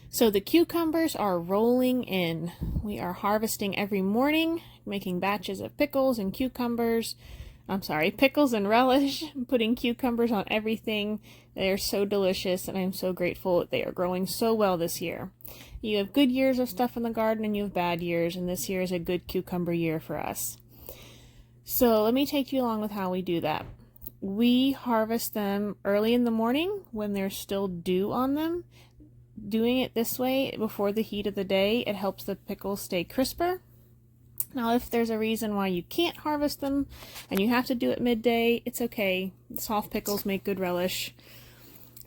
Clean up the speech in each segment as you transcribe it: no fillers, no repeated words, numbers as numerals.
So the cucumbers are rolling in. We are harvesting every morning, making batches of pickles and cucumbers. I'm sorry, pickles and relish, putting cucumbers on everything. They are so delicious, and I'm so grateful that they are growing so well this year. You have good years of stuff in the garden, and you have bad years, and this year is a good cucumber year for us. So let me take you along with how we do that. We harvest them early in the morning when there's still dew on them. Doing it this way before the heat of the day, it helps the pickles stay crisper. Now, if there's a reason why you can't harvest them and you have to do it midday, it's okay. Soft pickles make good relish.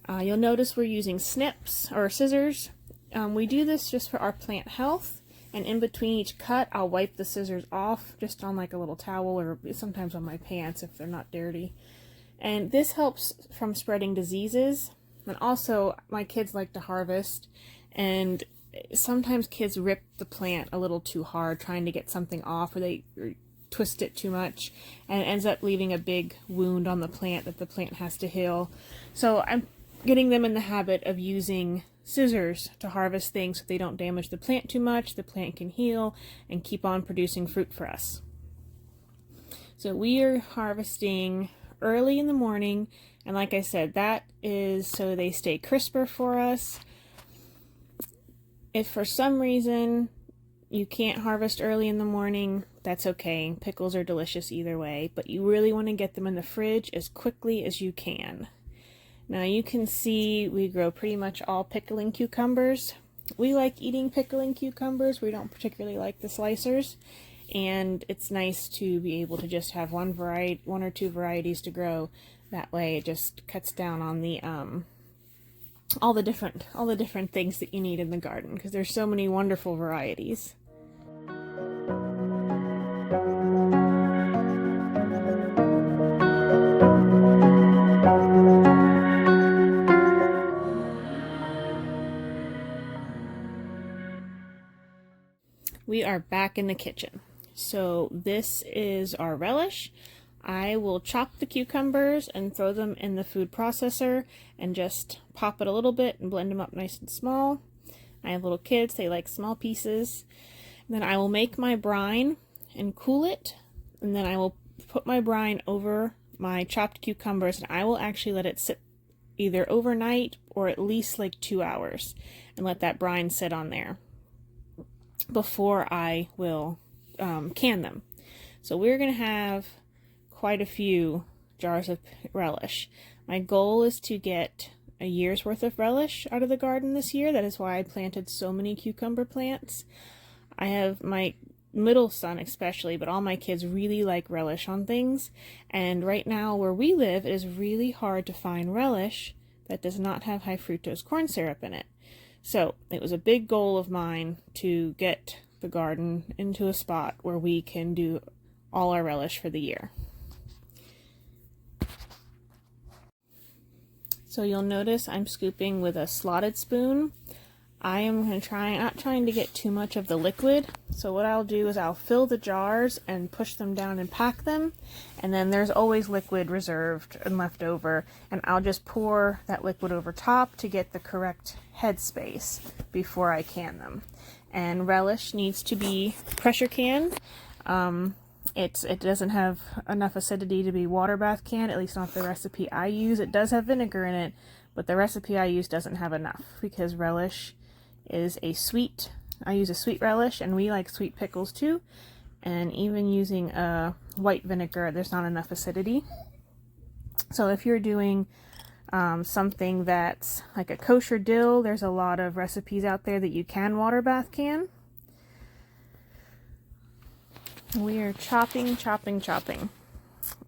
You'll notice we're using snips or scissors. We do this just for our plant health, and in between each cut I'll wipe the scissors off just on like a little towel or sometimes on my pants if they're not dirty. And this helps from spreading diseases. And also, my kids like to harvest, and sometimes kids rip the plant a little too hard trying to get something off, or they twist it too much, and it ends up leaving a big wound on the plant that the plant has to heal. So I'm getting them in the habit of using scissors to harvest things so they don't damage the plant too much, the plant can heal and keep on producing fruit for us. So we are harvesting early in the morning, and like I said, that is so they stay crisper for us. If for some reason you can't harvest early in the morning, that's okay. Pickles are delicious either way, but you really want to get them in the fridge as quickly as you can. Now you can see we grow pretty much all pickling cucumbers. We like eating pickling cucumbers. We don't particularly like the slicers, and it's nice to be able to just have one or two varieties to grow. That way it just cuts down on the all the different things that you need in the garden, because there's so many wonderful varieties. We are back in the kitchen. So this is our relish. I will chop the cucumbers and throw them in the food processor and just pop it a little bit and blend them up nice and small. I have little kids, they like small pieces. And then I will make my brine and cool it, and then I will put my brine over my chopped cucumbers, and I will actually let it sit either overnight or at least like 2 hours and let that brine sit on there before I will can them. So we're going to have quite a few jars of relish. My goal is to get a year's worth of relish out of the garden this year. That is why I planted so many cucumber plants. I have my middle son especially, but all my kids really like relish on things. And right now where we live, it is really hard to find relish that does not have high fructose corn syrup in it. So it was a big goal of mine to get the garden into a spot where we can do all our relish for the year. So you'll notice I'm scooping with a slotted spoon. I am going to not trying to get too much of the liquid. So what I'll do is I'll fill the jars and push them down and pack them. And then there's always liquid reserved and left over. And I'll just pour that liquid over top to get the correct headspace before I can them. And relish needs to be pressure canned. It doesn't have enough acidity to be water bath canned, at least not the recipe I use. It does have vinegar in it, but the recipe I use doesn't have enough, because relish is I use a sweet relish, and we like sweet pickles too, and even using a white vinegar, there's not enough acidity. So if you're doing something that's like a kosher dill, there's a lot of recipes out there that you can water bath can. We are chopping.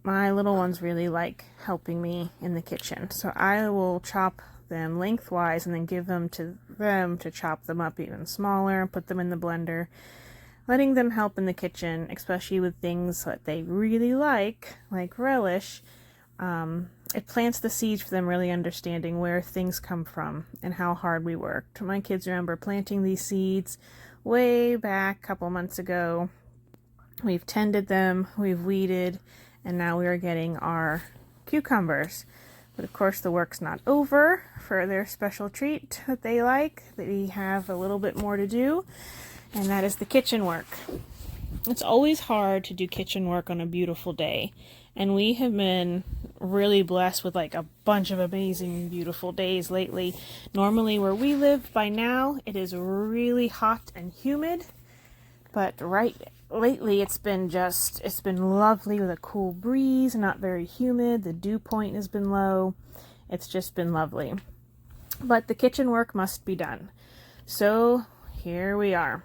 My little ones really like helping me in the kitchen, so I will chop them lengthwise and then give them to chop them up even smaller and put them in the blender, letting them help in the kitchen, especially with things that they really like relish. It plants the seeds for them really understanding where things come from and how hard we worked. My kids remember planting these seeds way back a couple months ago. We've tended them, we've weeded, and now we are getting our cucumbers. But of course the work's not over. For their special treat that they like, we have a little bit more to do, and that is the kitchen work. It's always hard to do kitchen work on a beautiful day, and we have been really blessed with like a bunch of amazing beautiful days lately. Normally where we live by now it is really hot and humid, but lately it's been lovely with a cool breeze, not very humid. The dew point has been low. It's just been lovely. But the kitchen work must be done. So here we are.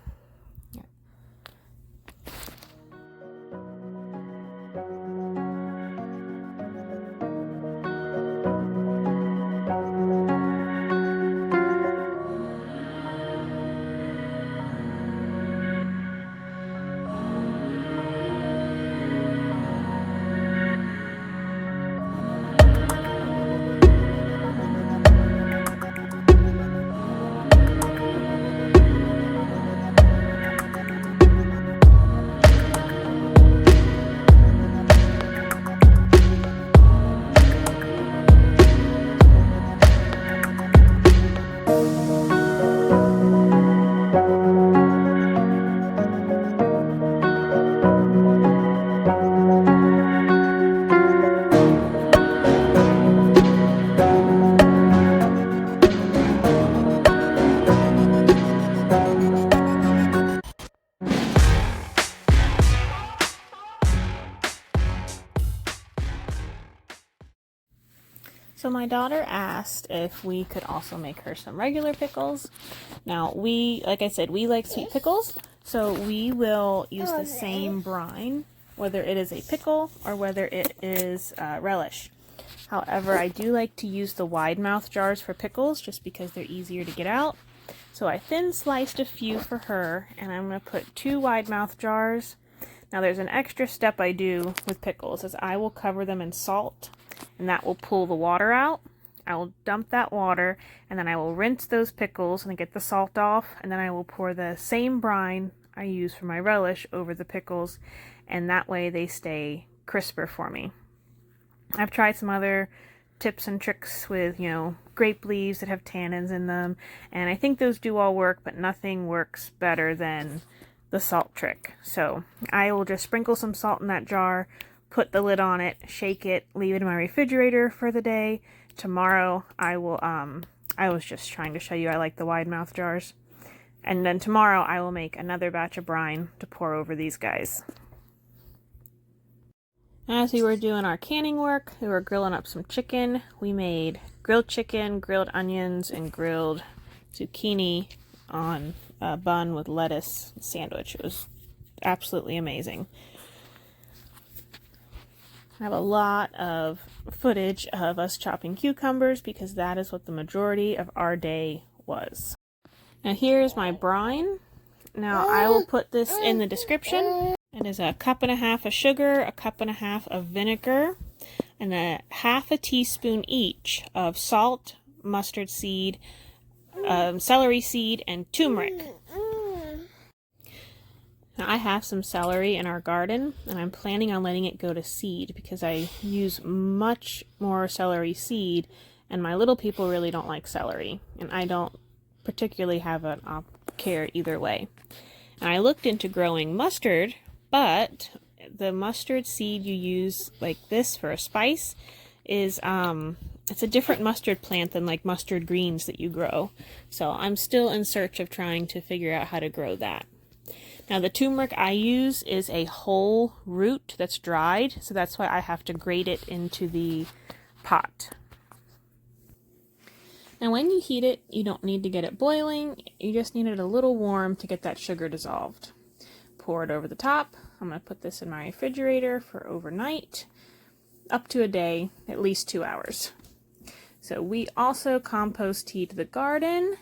So my daughter asked if we could also make her some regular pickles. Now like I said, we like sweet pickles, so we will use the same brine, whether it is a pickle or whether it is relish. However, I do like to use the wide mouth jars for pickles just because they're easier to get out. So I thin sliced a few for her, and I'm going to put 2 wide mouth jars. Now there's an extra step I do with pickles, is I will cover them in salt, and that will pull the water out. I will dump that water, and then I will rinse those pickles and get the salt off, and then I will pour the same brine I use for my relish over the pickles, and that way they stay crisper for me. I've tried some other tips and tricks with, grape leaves that have tannins in them, and I think those do all work, but nothing works better than the salt trick. So I will just sprinkle some salt in that jar, put the lid on it, shake it, leave it in my refrigerator for the day. Tomorrow I was just trying to show you I like the wide mouth jars. And then tomorrow I will make another batch of brine to pour over these guys. As we were doing our canning work, we were grilling up some chicken. We made grilled chicken, grilled onions, and grilled zucchini on a bun with lettuce sandwich. It was absolutely amazing. I have a lot of footage of us chopping cucumbers because that is what the majority of our day was. Now here's my brine. Now I will put this in the description. It is 1.5 cups of sugar, 1.5 cups of vinegar, and 1/2 teaspoon each of salt, mustard seed, celery seed, and turmeric. Now, I have some celery in our garden, and I'm planning on letting it go to seed because I use much more celery seed, and my little people really don't like celery, and I don't particularly have a care either way. And I looked into growing mustard, but the mustard seed you use like this for a spice is it's a different mustard plant than like mustard greens that you grow. So I'm still in search of trying to figure out how to grow that. Now the turmeric I use is a whole root that's dried, so that's why I have to grate it into the pot. Now when you heat it, you don't need to get it boiling, you just need it a little warm to get that sugar dissolved. Pour it over the top. I'm going to put this in my refrigerator for overnight, up to a day, at least 2 hours. So we also compost tea to the garden.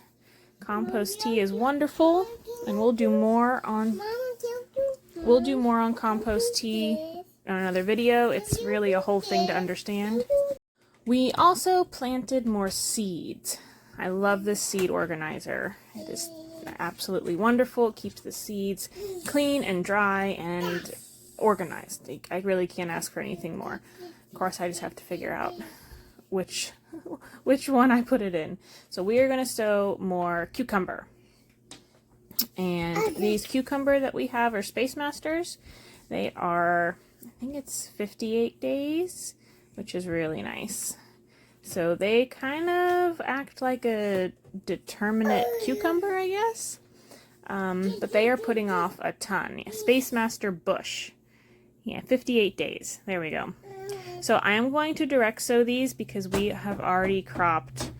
Compost tea is wonderful, and we'll do more on compost tea in another video. It's really a whole thing to understand. We also planted more seeds. I love this seed organizer. It is absolutely wonderful. It keeps the seeds clean and dry and organized. I really can't ask for anything more. Of course, I just have to figure out which one I put it in. So we are going to sow more cucumber. And these cucumber that we have are Space Masters. They are, I think it's 58 days, which is really nice. So they kind of act like a determinate cucumber, I guess. But they are putting off a ton. Yeah, Space Master Bush. Yeah, 58 days. There we go. So I am going to direct sow these because we have already cropped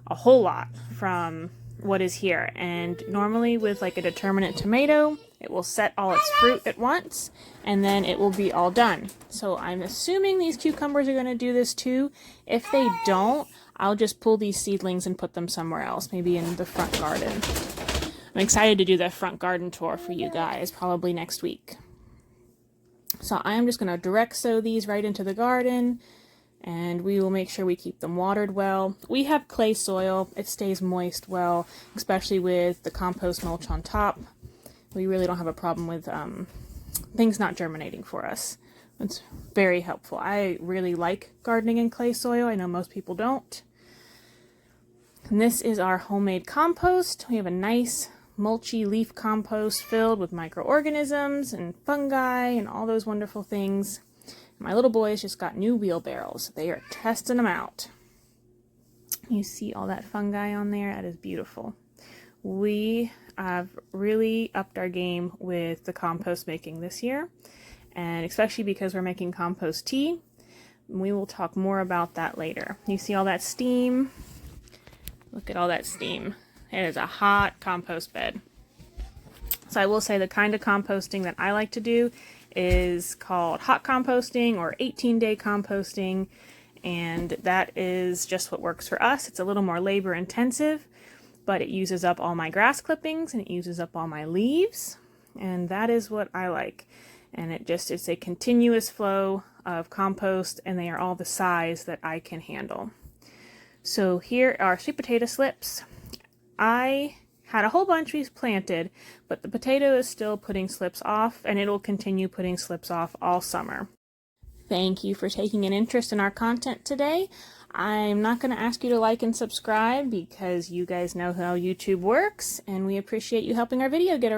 a whole lot from what is here. And normally with like a determinate tomato, it will set all its fruit at once and then it will be all done. So I'm assuming these cucumbers are going to do this too. If they don't, I'll just pull these seedlings and put them somewhere else, maybe in the front garden. I'm excited to do that front garden tour for you guys, probably next week. So I am just going to direct sow these right into the garden, and we will make sure we keep them watered well. We have clay soil. It stays moist well, especially with the compost mulch on top. We really don't have a problem with things not germinating for us. It's very helpful. I really like gardening in clay soil. I know most people don't. And this is our homemade compost. We have a nice mulchy leaf compost filled with microorganisms and fungi and all those wonderful things. My little boys just got new wheelbarrows. They are testing them out. You see all that fungi on there? That is beautiful. We have really upped our game with the compost making this year, and especially because we're making compost tea. We will talk more about that later. You see all that steam? Look at all that steam. It is a hot compost bed. So I will say the kind of composting that I like to do is called hot composting or 18-day composting, and that is just what works for us. It's a little more labor intensive, but it uses up all my grass clippings and it uses up all my leaves, and that is what I like. And it's a continuous flow of compost, and they are all the size that I can handle. So here are sweet potato slips. I had a whole bunch we planted, but the potato is still putting slips off, and it'll continue putting slips off all summer. Thank you for taking an interest in our content today. I'm not going to ask you to like and subscribe because you guys know how YouTube works, and we appreciate you helping our video get